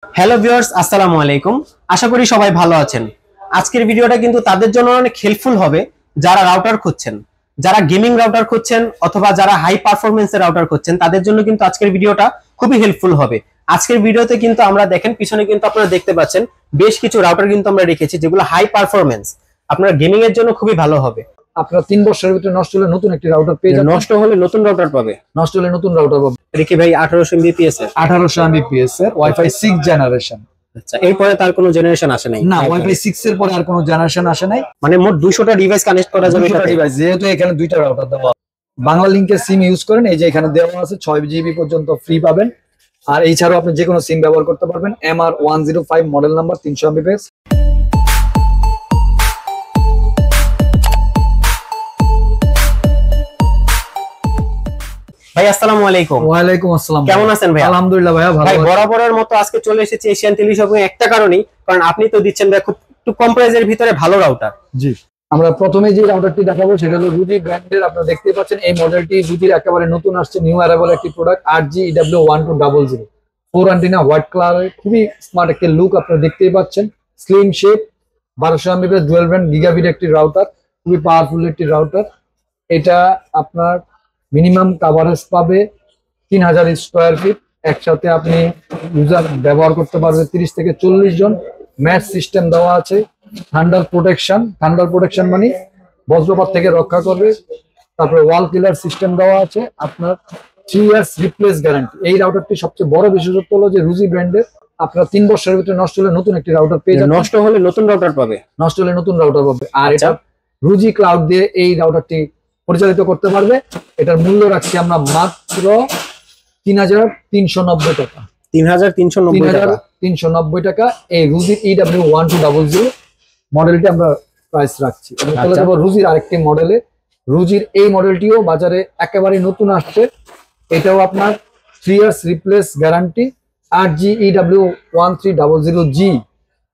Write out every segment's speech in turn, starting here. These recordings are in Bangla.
হ্যালো ভিউয়ার্স, আসসালামু আলাইকুম। আশা করি সবাই ভালো আছেন। আজকের ভিডিওটা কিন্তু তাদের জন্য অনেক হেল্পফুল হবে যারা রাউটার খুঁজছেন, যারা গেমিং রাউটার খুঁজছেন অথবা যারা হাই পারফরমেন্সের রাউটার খুঁজছেন, তাদের জন্য কিন্তু আজকের ভিডিওটা খুবই হেল্পফুল হবে। আজকের ভিডিওতে কিন্তু আমরা দেখেন পিছনে কিন্তু আপনারা দেখতে পাচ্ছেন বেশ কিছু রাউটার কিন্তু আমরা রেখেছি যেগুলো হাই পারফরমেন্স, আপনার গেমিং এর জন্য খুবই ভালো হবে। আপনারা 3 বছরের ভিতরে নষ্ট হলে নতুন একটি রাউটার পেয়ে যাবেন। নষ্ট হলে নতুন রাউটার পাবে। নষ্ট হলে নতুন রাউটার পাবে। রেখে ভাই 1800 Mbps এর 1800 Mbps এর ওয়াইফাই 6 জেনারেশন। আচ্ছা, এরপরে তার কোনো জেনারেশন আসে নাই? না, ওয়াইফাই 6 এর পরে আর কোনো জেনারেশন আসে নাই। মানে মোট 200টা ডিভাইস কানেক্ট করা যাবে এটাতে ডিভাইস, যেহেতু এখানে দুইটা রাউটার দেওয়া। বাংলা লিংকের সিম ইউজ করেন, এই যে এখানে দেওয়া আছে 6 জিবি পর্যন্ত ফ্রি পাবেন। আর এছাড়াও আপনি যে কোনো সিম ব্যবহার করতে পারবেন। MR105 model number, 300 Mbps। ভাই আসসালামু আলাইকুম। ওয়ালাইকুম আসসালাম। কেমন আছেন ভাই? আলহামদুলিল্লাহ ভাইয়া ভালো ভাই আছি। বরাবরের মতো আজকে চলে এসেছি এশিয়ান টেলিশপে একটা কারণেই, কারণ আপনি তো দিচ্ছেন ভাই খুব একটু কম প্রাইসের ভিতরে ভালো রাউটার। জি, আমরা প্রথমে যে রাউটারটি দেখাবো সেটা হলো রুজি ব্র্যান্ডের। আপনারা দেখতে পাচ্ছেন এই মডেলটি রুজির একেবারে নতুন আসছে, নিউ অ্যারাইভাল একটি product. 8G EW1200 4 antenna, white কালারের, খুবই স্মার্ট একটি লুক আপনারা দেখতেই পাচ্ছেন। Slim shape, 1200 Mbps dual band gigabit একটি রাউটার, খুবই পাওয়ারফুল একটি রাউটার। এটা আপনার মিনিমাম কভারেজ পাবে 3000 স্কোয়ার ফিট। একসাথে আপনি ইউজার ব্যবহার করতে পারবে 30 থেকে 40 জন। ম্যাচ সিস্টেম দেওয়া আছে। থান্ডার প্রোটেকশন মানে বজ্রপাত থেকে রক্ষা করবে। তারপরে ওয়াল কিলার সিস্টেম দেওয়া আছে। আপনার 3 ইয়ার্স রিপ্লেস গ্যারান্টি। এই রাউটারটি সবচেয়ে বড় বিশেষত্ব হলো যে রুজি ব্র্যান্ডের। আপনারা 3 বছরের ভিতরে নষ্ট হলে নতুন একটি রাউটার পেয়ে যাবেন। নষ্ট হলে নতুন রাউটার পাবে। নষ্ট হলে নতুন রাউটার পাবে। আর আচ্ছা। এটা রুজি ক্লাউড দিয়ে এই রাউটারটি পরিচালিত করতে পারবে। এটার মূল্য রাখছি আমরা মাত্র 3390 টাকা। 3390 টাকা। এই রুজির EW1200 মডেলটি আমরা প্রাইস রাখছি। চলে যাবো রুজির আরেকটি মডেলে। রুজির এই মডেলটিও বাজারে একেবারে নতুন আসছে। এটাও আপনার 3 years replace guarantee. 8G EW1300G,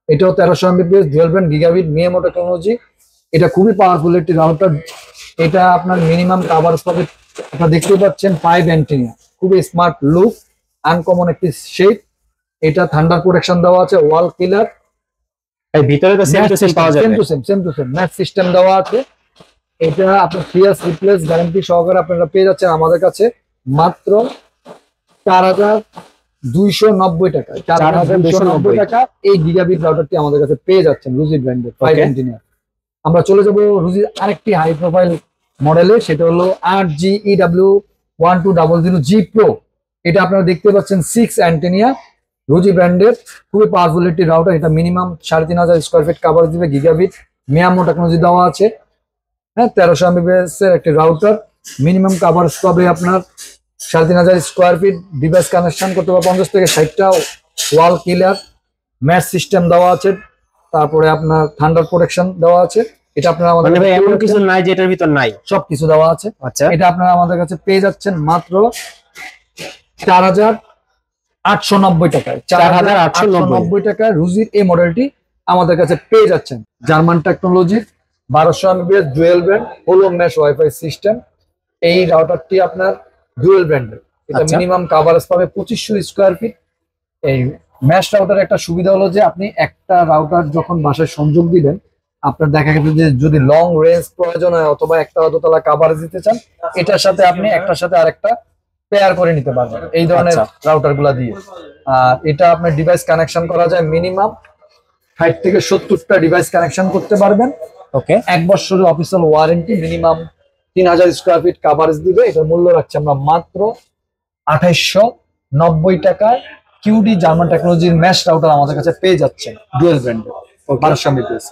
এটাও 1300 Mbps dual band gigabit MIMO technology. এটা খুবই পাওয়ারফুল একটি রাউটার। এটা আপনার মিনিমাম কভারেজ পাবে, আপনারা দেখতে পাচ্ছেন 5 অ্যান্টেনা, খুবই স্মার্ট লুক, আনকমন একটি শেপ। এটা থান্ডার প্রোটেকশন দেওয়া আছে, ওয়াল কিলার। এই ভিতরে তো সেম টু সেম পাওয়া যাবে। Same to same match system দেওয়া আছে। এটা আপনার 3 ইয়ার্স রিপ্লেস গ্যারান্টি সহকারে আপনারা পেয়ে যাচ্ছেন আমাদের কাছে মাত্র 4290 টাকা। 4290 টাকা এই গিগাবিট রাউটারটি আমাদের কাছে পেয়ে যাচ্ছেন রুজি ব্র্যান্ডের 5 অ্যান্টেনা। আমরা চলে যাব রুজির আরেকটি হাই প্রোফাইল মডেলে, সেটা হলো 8G EW1200G Pro। এটা আপনারা দেখতে পাচ্ছেন 6 অ্যান্টেনিয়া, রুজি ব্র্যান্ডের, খুবই পাওয়ারফুল একটি রাউটার। এটা মিনিমাম 3500 স্কোয়ার ফিট কভারেজ দিবে, গিগাবিট মিয়ামো টেকনোলজি দেওয়া আছে। হ্যাঁ, 1300 Mbps এর একটি রাউটার, মিনিমাম কভারেজ পাবে আপনার 3500 স্কোয়ার ফিট। ডিভাইস কানেকশন করতে পারবে 50 থেকে 60টা। ওয়াল কিলার, ম্যাচ সিস্টেম দেওয়া আছে। তারপরে আপনার থান্ডার প্রোটেকশন দেওয়া আছে। এটা আপনারা আমাদের মানে ভাই এমন কিছু নাই যেটার ভিতর নাই, সবকিছু দেওয়া আছে। আচ্ছা, এটা আপনারা আমাদের কাছে পেয়ে যাচ্ছেন মাত্র 4890 টাকায়। 4890 টাকায় রুজির এই মডেলটি আমাদের কাছে পেয়ে যাচ্ছেন। জার্মান টেকনোলজির 1200 Mbps ডুয়াল ব্যান্ড হোলো মেশ ওয়াইফাই সিস্টেম। এই রাউটারটি আপনার ডুয়াল ব্যান্ডের। এটা মিনিমাম কভারেজ পাবে 2500 স্কোয়ার ফিট। এই ম্যাশ রাউটার একটা সুবিধা হলো যে আপনি একটা রাউটার যখন বাসায় সংযোগ দিবেন, আপনার দেখা গেছে যে যদি লং রেঞ্জ প্রয়োজন হয় অথবা একটা দোতলা কভারেজ দিতে চান, এটার সাথে আপনি একটার সাথে আরেকটা পেয়ার করে নিতে পারবেন এই ধরনের রাউটার গুলা দিয়ে। আর এটা আপনার ডিভাইস কানেকশন করা যায় মিনিমাম 60 থেকে 70টা ডিভাইস কানেকশন করতে পারবেন। ওকে, 1 বছরের official warranty, minimum 3000 square feet coverage দিবে। এটার মূল্য রাখছি আমরা মাত্র 2890 টাকায়। কিউডি জার্মান টেকনোলজির ম্যাশ রাউটার আমাদের কাছে পেয়ে যাচ্ছেন ডুয়াল ব্র্যান্ডের 1200 Mbps।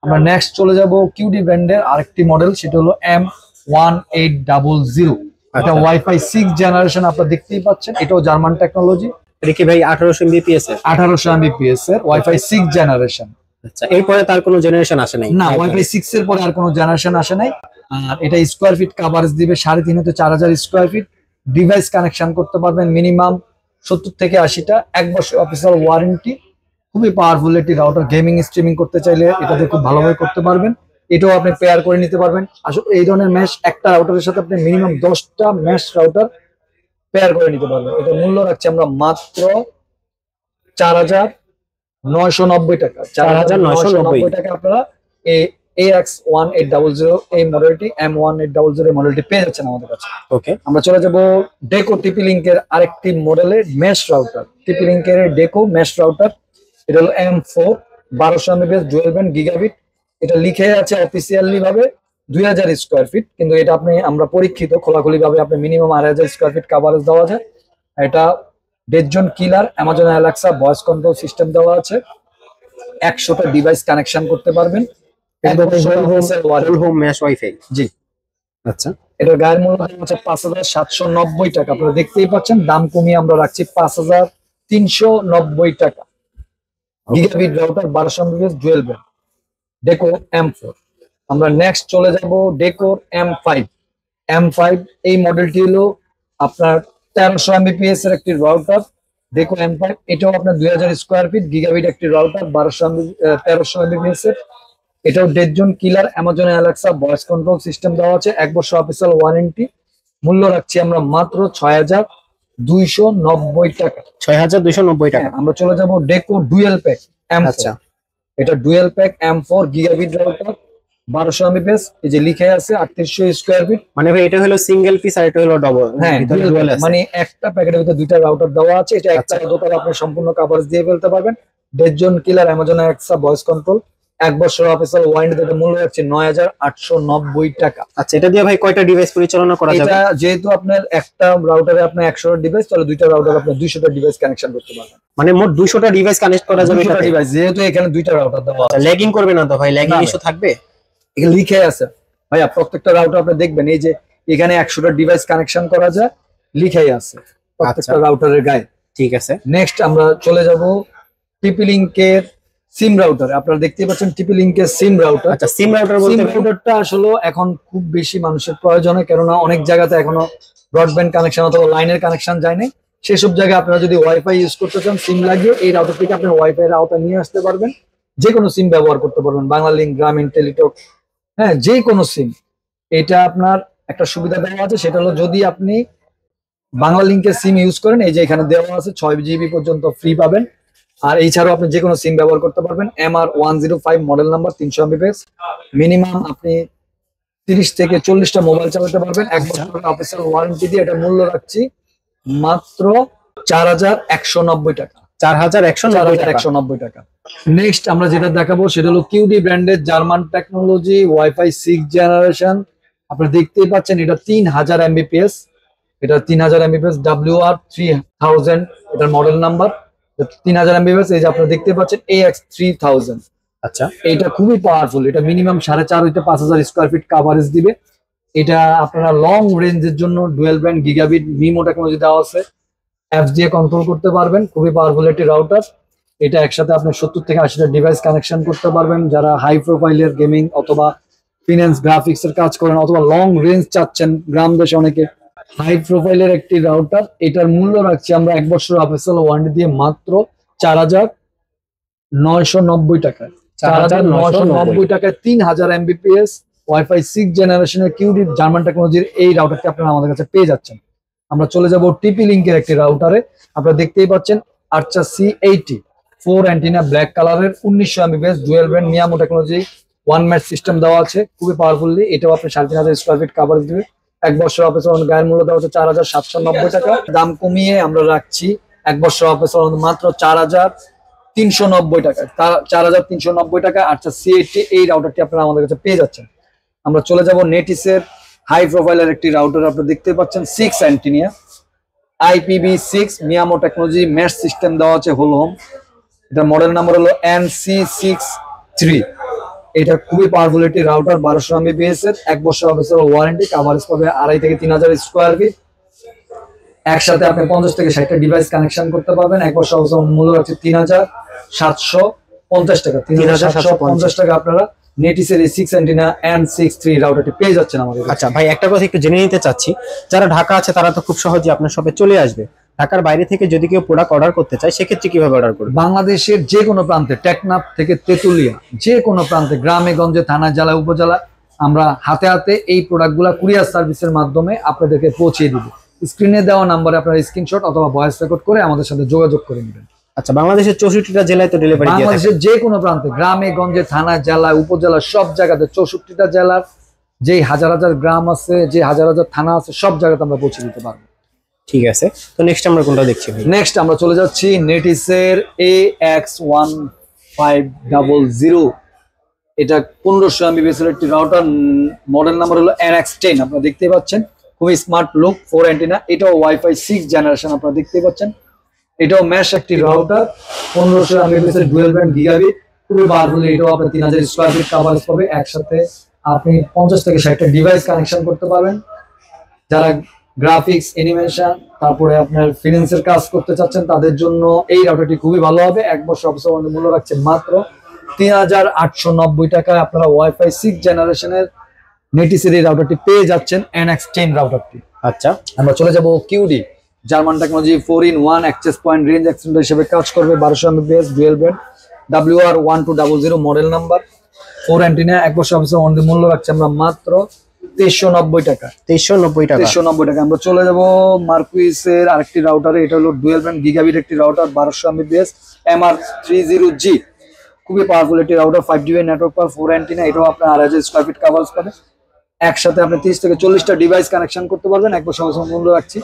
আমরা নেক্সট চলে যাব কিউডি ব্র্যান্ডের আরেকটি মডেল, সেটা হলো M1800। এটা ওয়াইফাই 6 জেনারেশন, আপনারা দেখতেই পাচ্ছেন। এটাও জার্মান টেকনোলজি। এটা কি ভাই 1800 Mbps এর 1800 Mbps এর ওয়াইফাই 6 জেনারেশন। আচ্ছা, এরপরে তার কোনো জেনারেশন আসে নাই? না, ওয়াইফাই 6 এর পরে আর কোনো জেনারেশন আসে নাই। আর এটা স্কোয়ার ফিট কভারেজ দিবে 3.5 থেকে 4000 স্কোয়ার ফিট। ডিভাইস কানেকশন করতে পারবেন মিনিমাম 70 থেকে 80টা। 1 বছর অফিসিয়াল ওয়ারেন্টি। খুবই পাওয়ারফুল একটি রাউটার। গেমিং স্ট্রিমিং করতে চাইলে এটাতে খুব ভালোভাবে করতে পারবেন। এটাও আপনি পেয়ার করে নিতে পারবেন। আসলে এই ধরনের ম্যাশ একটা রাউটারের সাথে আপনি মিনিমাম 10টা ম্যাশ রাউটার পেয়ার করে নিতে পারবেন। এটা মূল্য রাখছি আমরা মাত্র 4,990 টাকা। 4,990 টাকা আপনারা এই AX1800 এই মডেলটি, M1800 এই মডেলটি পেয়ে যাচ্ছেন আমাদের কাছে। ওকে, আমরা চলে যাব ডেকো টিপি লিঙ্কের আরেকটি মডেলের মেশ রাউটার, টিপি লিঙ্কের ডেকো মেশ রাউটার। এটা হলো M4 1200 Mbps dual band gigabit. এটা লিখে আছে অফিসিয়ালি ভাবে 2000 স্কোয়ার ফিট, কিন্তু এটা আমরা পরীক্ষিত খোলাখুলি ভাবে আপনি মিনিমাম 2500 স্কোয়ার ফিট কাভারেজ দেওয়া যায়। এটা dead zone killer, Amazon Alexa voice control system দেওয়া আছে। 100টা ডিভাইস কানেকশন করতে পারবেন। Whole home mesh WiFi. জি, আচ্ছা, এটার গায়ের মূল্য হচ্ছে 5,790 টাকা। আপনারা দেখতেই পাচ্ছেন, দাম কমিয়ে আমরা রাখছি 5,390 টাকা। Gigabit router 1200 Mbps dual band Deco M4। আমরা নেক্সট চলে যাব ডেকোর M5। এই মডেলটি হলো আপনার 1300 Mbps এর একটি রাউটার, ডেকো M5। এটাও আপনার 2000 স্কোয়ার ফিট গিগাবিট একটি রাউটার 1300 Mbps এর। এটাও dead zone killer, Amazon Alexa voice control system দেওয়া আছে, 1 বছর অফিসিয়াল ওয়ারেন্টি। মূল্য রাখছি আমরা মাত্র 6,290 টাকা। 6,290 টাকা। আমরা চলে যাব ডেকো ডুয়েল প্যাক M4। আচ্ছা, এটা dual pack M4 gigabit router 1200 Mbps। এই যে লিখে আছে 3800 স্কোয়ার ফিট। মানে ভাই এটা হলো সিঙ্গেল পিস আর এটা হলো ডবল। হ্যাঁ, মানে একটা প্যাকেটের ভিতরে দুইটা রাউটার দেওয়া আছে। এটা একটা দোতলা আপনি সম্পূর্ণ কভারেজ দিয়ে ফেলতে পারবেন। ডেডজন killer, Amazon Alexa voice control, 1 বছর অফিসিয়াল ওয়ারেন্টি। এটা মূল্য হচ্ছে 9,890 টাকা। আচ্ছা, এটা দিয়ে ভাই কয়টা ডিভাইস পরিচালনা করা যাবে? এটা যেহেতু আপনার একটা রাউটারে আপনার 100টা ডিভাইস, তাহলে দুইটা রাউটার আপনি 200টা ডিভাইস কানেকশন করতে পারবেন। মানে মোট 200টা ডিভাইস কানেক্ট করা যাবে। 200টা ডিভাইস, যেহেতু এখানে দুইটা রাউটার দেওয়া আছে। ল্যাগিং করবে না তো ভাই? ল্যাগিং ইস্যু থাকবে? এখানে লিখে আছে ভাইয়া, প্রত্যেকটা রাউটার আপনি দেখবেন এই যে এখানে 100টা ডিভাইস কানেকশন করা যায়, লিখেই আছে প্রত্যেকটা রাউটারের গায়ে। ঠিক আছে, নেক্সট আমরা চলে যাব টিপি লিঙ্কের সিম রাউটার। আপনারা দেখতে পাচ্ছেন টিপি লিঙ্কের সিম রাউটার। আচ্ছা, সিম রাউটার বলতে সিম রাউটারটা আসলে এখন খুব বেশি মানুষের প্রয়োজন হয়, কেননা অনেক জায়গাতে এখনো ব্রডব্যান্ড কানেকশন অথবা লাইনের কানেকশন যায় না। সেসব জায়গায় আপনারা যদি ওয়াইফাই ইউজ করতে চান, সিম লাগিয়ে এই রাউটার থেকে আপনি ওয়াইফাই এর আওতায় নিয়ে আসতে পারবেন। যে কোনো সিম ব্যবহার করতে পারবেন, বাংলালিংক, গ্রামীণ, টেলিটক, হ্যাঁ, যে কোনো সিম। এটা আপনার একটা সুবিধা দেওয়া আছে, সেটা হলো যদি আপনি বাংলালিংকের সিম ইউজ করেন, এই যে এখানে দেওয়া আছে 6 GB পর্যন্ত ফ্রি পাবেন। আর এছাড়াও আপনি যে কোনো সিম ব্যবহার করতে পারবেন। MR105 model number, 300 Mbps। Minimum আপনি 30 থেকে 40টা মোবাইল চালাতে পারবেন। 1 বছরের অফিসিয়াল ওয়ারেন্টি দিয়ে এটা মূল্য রাখছি মাত্র 4,190 টাকা। 4,190 টাকা। নেক্সট আমরা যেটা দেখাবো সেটা হলো কিউডি ব্র্যান্ডের জার্মান টেকনোলজি ওয়াইফাই 6 জেনারেশন। আপনারা দেখতেই পাচ্ছেন এটা 3000 Mbps। এটা 3000 Mbps WR3000 এটার মডেল নাম্বার, 3000 Mbps। এই যে আপনারা দেখতে পাচ্ছেন AX3000। আচ্ছা, এটা খুবই পাওয়ারফুল। এটা মিনিমাম 4.5 হইতে 5000 স্কোয়ার ফিট কাভারেজ দিবে। এটা আপনারা লং রেঞ্জের জন্য dual band gigabit MIMO technology দেওয়া আছে, অ্যাপস দিয়ে কন্ট্রোল করতে পারবেন। খুবই পাওয়ারফুল একটি রাউটার। এটা একসাথে আপনি 70 থেকে 80টা ডিভাইস কানেকশন করতে পারবেন। যারা হাই প্রোফাইলের গেমিং অথবা ফিনান্স গ্রাফিক্স এর কাজ করেন অথবা লং রেঞ্জ চাচ্ছেন, গ্রাম দেশে অনেকে হাই প্রোফাইলের একটি রাউটার। এটার মূল্য রাখছি আমরা 1 বছর অফিসিয়াল ওয়ারেন্টি দিয়ে মাত্র 4,990 টাকা। 4,990 টাকায় 3000 Mbps ওয়াইফাই 6 জেনারেশনের কিউডি জার্মান টেকনোলজির এই রাউটারটি আপনারা আমাদের কাছে পেয়ে যাচ্ছেন। আমরা চলে যাব টিপি লিঙ্কের একটি রাউটারে। আপনারা দেখতেই পাচ্ছেন আর্চা C80 4 অ্যান্টিনা ব্ল্যাক কালারের 1900 Mbps dual band মিয়ামো technology 1 match system দেওয়া আছে, খুবই পাওয়ারফুলি। এটাও আপনি 3500 স্কোয়ার ফিট কাভারেজ দিবে। 1 বছর অফিসিয়াল গায়ের মূল্য দেওয়া হচ্ছে 4,790 টাকা। দাম কমিয়ে আমরা রাখছি 1 বছর অফিসিয়াল মাত্র 4,390 টাকা। 4,390 টাকা আর্চা C80 এই রাউটারটি আপনারা আমাদের কাছে পেয়ে যাচ্ছেন। আমরা চলে যাব নেটিসের হাই প্রোফাইলের একটি রাউটার। আপনারা দেখতে পাচ্ছেন 6 antenna IPv6 মিয়ামো technology mesh system দেওয়া আছে হোল হোম। এটা মডেল নাম্বার হলো NC63। এটা খুবই পাওয়ারফুল একটি রাউটার, 1200 Mbps এর, 1 বছর অফিসিয়াল ওয়ারেন্টি, কাভারেজ পাবে 2.5 থেকে 3000 স্কোয়ার ফিট। একসাথে আপনি 50 থেকে 60টা ডিভাইস কানেকশন করতে পারবেন। 1 বছর অফিসিয়াল মূল্য হচ্ছে 3,750 টাকা। 3,750 টাকা আপনারা নেটিসের এই 6 অ্যান্টিনা N63 রাউটারটি পেয়ে যাচ্ছেন আমাদের। আচ্ছা ভাই, একটা কথা একটু জেনে নিতে চাচ্ছি, যারা ঢাকা আছে তারা তো খুব সহজে আপনার শপে চলে আসবে। ঢাকার বাইরে থেকে যদি কেউ প্রোডাক্ট অর্ডার করতে চায়, সেক্ষেত্রে কিভাবে অর্ডার করবে? বাংলাদেশের যে কোনো প্রান্তে, টেকনাফ থেকে তেতুলিয়া, যে কোনো প্রান্তে, গ্রামে গঞ্জে, থানা, জেলা, উপজেলা, আমরা হাতে হাতে এই প্রোডাক্টগুলো কুরিয়ার সার্ভিসের মাধ্যমে আপনাদেরকে পৌঁছে দিব। স্ক্রিনে দেওয়া নাম্বারে আপনারা স্ক্রিনশট অথবা ভয়েস রেকর্ড করে আমাদের সাথে যোগাযোগ করে নেবেন। আচ্ছা, বাংলাদেশের 64টা জেলায় তো ডেলিভারি দিয়ে থাকে। বাংলাদেশের যে কোনো প্রান্তে, গ্রামে গঞ্জে, থানা, জেলা, উপজেলা, সব জায়গাতে 64টা জেলার যে হাজার হাজার গ্রাম আছে, যে হাজার হাজার থানা আছে, সব জায়গাতে আমরা পৌঁছে দিতে পারবো। ঠিক আছে, তো নেক্সট আমরা কোনটা দেখছি ভাই? নেক্সট আমরা চলে যাচ্ছি নেটিসের AX1500। এটা 1500 MBPS এর একটি রাউটার, মডেল নাম্বার হলো NX10। আপনারা দেখতে পাচ্ছেন খুবই স্মার্ট লুক, 4 অ্যান্টেনা। এটাও ওয়াইফাই 6 জেনারেশন, আপনারা দেখতে পাচ্ছেন। এটাও ম্যাশ একটি রাউটার, 1500 MBPS এর ডুয়াল ব্যান্ড গিগাবিট, খুবই পাওয়ারফুল। এটাও আপনার 3000 স্কয়ার ফিট কভারেজ পাবে। একসাথে আপনি 50 থেকে 60টা ডিভাইস কানেকশন করতে পারবেন। যারা গ্রাফিক্স, অ্যানিমেশন, তারপরে আপনার ফিনান্সের কাজ করতে চাচ্ছেন, তাদের জন্য এই রাউটারটি খুবই ভালো হবে। 1 বছর অবশ্য মূল্য রাখছে মাত্র 3890 টাকায়। আপনারা ওয়াইফাই 6 জেনারেশনের নেটিসের এই রাউটারটি পেয়ে যাচ্ছেন, NX10 রাউটারটি। আচ্ছা, আমরা চলে যাব QD, German technology 4-in-1 access point range extender হিসেবে কাজ করবে। 1200 MBPS dual band, WR1200 model number, 4 antenna. 1 বছর অবশ্য মূল্য রাখছে আমরা মাত্র 2390 টাকা। 2390 টাকা। 2390 টাকা। আমরা চলে যাব মার্কুইসের আরেকটি রাউটারে। এটা হলো ডুয়াল ব্যান্ড গিগাবিট একটি রাউটার, 1200 MBPS MR30G। খুবই পাওয়ারফুল একটি router, 5GB network power, 4 antenna. এটাও আপনার 2000 স্কয়ার ফিট কভারেজ পাবে। একসাথে আপনি 30 থেকে 40টা ডিভাইস কানেকশন করতে পারবেন। 1 বছর মূল্য রাখছি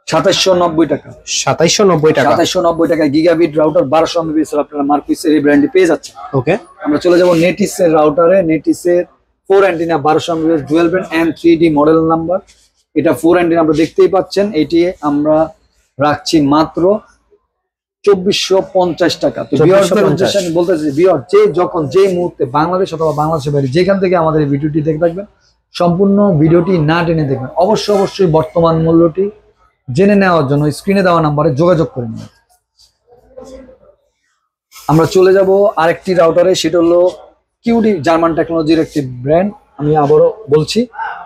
2790 টাকা। 2790 টাকা। 2790 টাকা গিগাবিট রাউটার, 1200 MBPS আপনারা মার্কুইসের এই ব্র্যান্ডে পেয়ে যাচ্ছেন। ওকে, আমরা চলে যাব নেটিসের রাউটারে। নেটিসের 4 antenna, 1200 MBPS dual band M3D model number. এটা 4 অ্যান্টেনা, আপনারা দেখতেই পাচ্ছেন। এটি আমরা রাখছি মাত্র 2450 টাকা। তো ভিউয়ারদের উদ্দেশ্যে আমি বলতে চাই, ভিউয়ার যে যখন যে মুহূর্তে বাংলাদেশ অথবা বাংলাদেশের বাইরে যেখান থেকে আমাদের এই ভিডিওটি দেখে থাকবেন, সম্পূর্ণ ভিডিওটি না টেনে দেখবেন। অবশ্যই বর্তমান মূল্যটি জেনে নেওয়ার জন্য স্ক্রিনে দেওয়া নাম্বারে যোগাযোগ করে নেবেন। আমরা চলে যাব আরেকটি রাউটারে, সেটা হলো কিউডি, জার্মান টেকনোলজির একটি ব্র্যান্ড। আমি আবারও বলছি,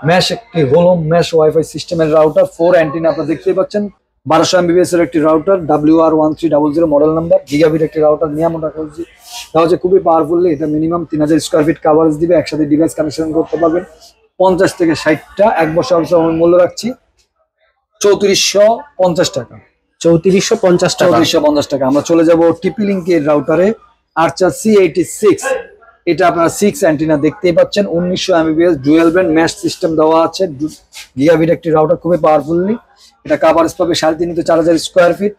ম্যাশ একটি হলো ম্যাশ ওয়াইফাই সিস্টেমের রাউটার, 4 অ্যান্টেনা আপনারা দেখতেই পাচ্ছেন। 1200 MBPS এর একটি router, WR1300 model number, gigabit একটি রাউটার, মিয়ামো টেকনোলজি। তা হচ্ছে খুবই পাওয়ারফুলি। এটা মিনিমাম 3000 স্কয়ার ফিট কভারেজ দিবে। একসাথে ডিভাইস কানেকশন করতে পারবেন 50 থেকে 60টা। 1 বছর মূল্য রাখছি 3450 টাকা। 3450 টাকা। 3450 টাকা। আমরা চলে যাব টিপি লিঙ্কের রাউটারে, আর্চার C86। এটা আপনারা 6 অ্যান্টেনা দেখতেই পাচ্ছেন, 1900 MBPS dual band mash system দেওয়া আছে। গিগাবিট একটি রাউটার, খুবই পাওয়ারফুলি। এটা কভারেজ পাবে 3.5 থেকে 4000 স্কয়ার ফিট,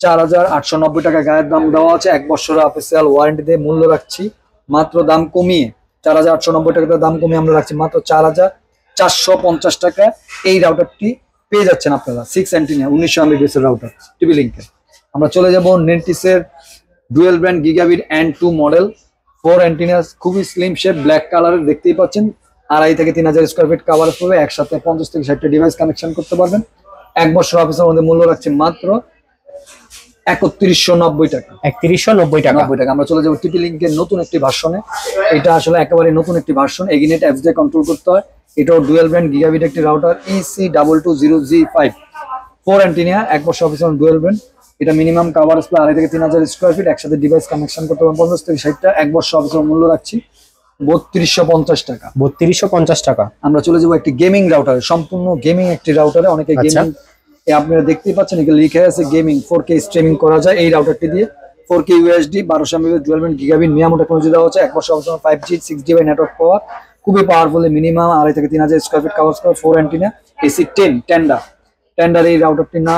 4890 টাকা গায়ের দাম দেওয়া আছে। 1 বছর অফিসিয়াল ওয়ারেন্টি দিয়ে মূল্য রাখছি মাত্র, দাম কমিয়ে 4890 টাকা দাম কমিয়ে আমরা রাখছি মাত্র 4450 টাকা। এই রাউটারটি পেয়ে যাচ্ছেন আপনারা, 6 অ্যান্টেনা 1900 MBPS এর রাউটার টিভি লিঙ্কে। আমরা চলে যাব নেটিসের dual band gigabit N2 model, 4 antenna, খুবই স্লিম শেপ, ব্ল্যাক কালারের দেখতেই পাচ্ছেন। 2500 থেকে 3000 স্কয়ার ফিট কভারেজ পাবে। একসাথে 50 থেকে 60টা ডিভাইস কানেকশন করতে পারবেন। 1 বছর অফিসের মধ্যে মূল্য রাখছে মাত্র 3190 টাকা। 3190 টাকা। 90 টাকা। আমরা চলে যাবো টিপি লিঙ্কের নতুন একটি ভার্সনে। এটা আসলে একেবারে নতুন একটি ভার্সন, এগিনেট অ্যাপস দিয়ে কন্ট্রোল করতে হয়। এটাও ডুয়াল ব্যান্ড গিগাবিট একটি রাউটার, EC220G5, 4 অ্যান্টেনা, 1 বছর অফিসিয়াল ডুয়াল ব্যান্ড। এটা মিনিমাম কভারেজ প্রায় 2500 থেকে 3000 স্কয়ার ফিট। একসাথে ডিভাইস কানেকশন করতে পারবেন 50 থেকে 60টা। 1 বছর অফিসিয়াল মূল্য রাখছি 3250 টাকা। 3250 টাকা। আমরা চলে যাবো একটি গেমিং রাউটারে, সম্পূর্ণ গেমিং একটি রাউটারে। অনেকে গেমিং, আপনারা দেখতেই পাচ্ছেন এখানে লিখে আছে গেমিং, 4K স্ট্রিমিং করা যায় এই রাউটারটি দিয়ে। 4K UHD, 1200 MBPS dual band gigabit MIMO technology দেওয়া হচ্ছে। 1 বছর অবশ্যই 5G 6GB নেটওয়ার্ক পাওয়া, খুবই পাওয়ারফুল। মিনিমাম 2500 থেকে 3000 স্কয়ার ফিট কভারেজ করে, 4 অ্যান্টেনা, AC10 টেন্ডার এই রাউটারটি না,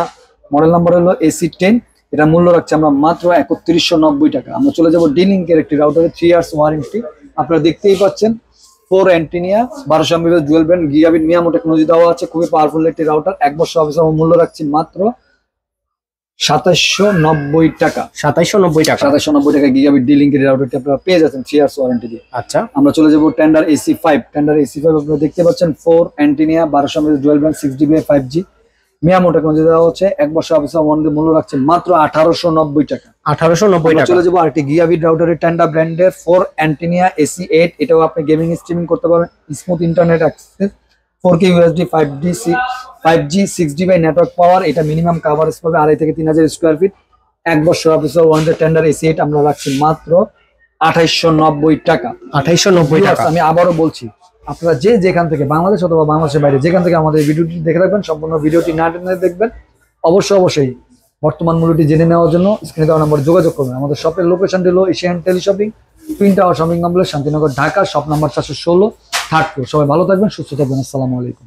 মডেল নাম্বার হলো AC10। এটা মূল্য রাখছে আমরা মাত্র 3190 টাকা। আমরা চলে যাব ডি লিঙ্কের একটি রাউটারে, 3 ইয়ার্স ওয়ারেন্টি। আপনারা দেখতেই পাচ্ছেন 4 antenna, 1200 MBPS dual band gigabit MIMO technology দেওয়া আছে। খুবই পাওয়ারফুল একটি রাউটার। 1 বছর অফিসিয়াল মূল্য রাখছি মাত্র 2790 টাকা। 2790 টাকা। 2790 টাকা গিগাবিট ডি লিঙ্কের রাউটারটি আপনারা পেয়ে যাচ্ছেন 3 ইয়ার্স ওয়ারেন্টি দিয়ে। আচ্ছা, আমরা চলে যাব টেন্ডার AC5। টেন্ডার AC5 আপনারা দেখতে পাচ্ছেন, 4 antenna, 1200 MBPS dual band, 6GB 5G মিয়ামো technology দেওয়া হচ্ছে। 1 বছর অফিসিয়াল ওয়ারেন্টি মূল্য রাখছে মাত্র 1890 টাকা। 1890 টাকা। চলে যাবো আরেকটি গিগাবিট রাউটারের, টেন্ডার ব্র্যান্ডের, 4 অ্যান্টেনা AC8। এটাও আপনি গেমিং স্ট্রিমিং করতে পারবেন, smooth internet access, 4K UHD, 5G 6GB network power. এটা মিনিমাম কভারেজ পাবে 2500 থেকে 3000 স্কয়ার ফিট। 1 বছর অফিসিয়াল ওয়ারেন্টি টেন্ডার AC8 আমরা রাখছি মাত্র 2890 টাকা। 2890 টাকা। আমি আবারও বলছি, আপনারা যে যেখান থেকে, বাংলাদেশ অথবা বাংলাদেশের বাইরে যেখান থেকে আমাদের ভিডিওটি দেখে রাখবেন, সম্পূর্ণ ভিডিওটি না টেনে দেখবেন। অবশ্যই বর্তমান মূল্যটি জেনে নেওয়ার জন্য স্ক্রিনে দেওয়া নম্বরে যোগাযোগ করবেন। আমাদের শপের লোকেশনটি হলো Asian teleshopping, twin tower shopping complex, Shantinagar, Dhaka, shop number 416, 3rd floor. সবাই ভালো থাকবেন, সুস্থ থাকবেন। আসসালামু আলাইকুম।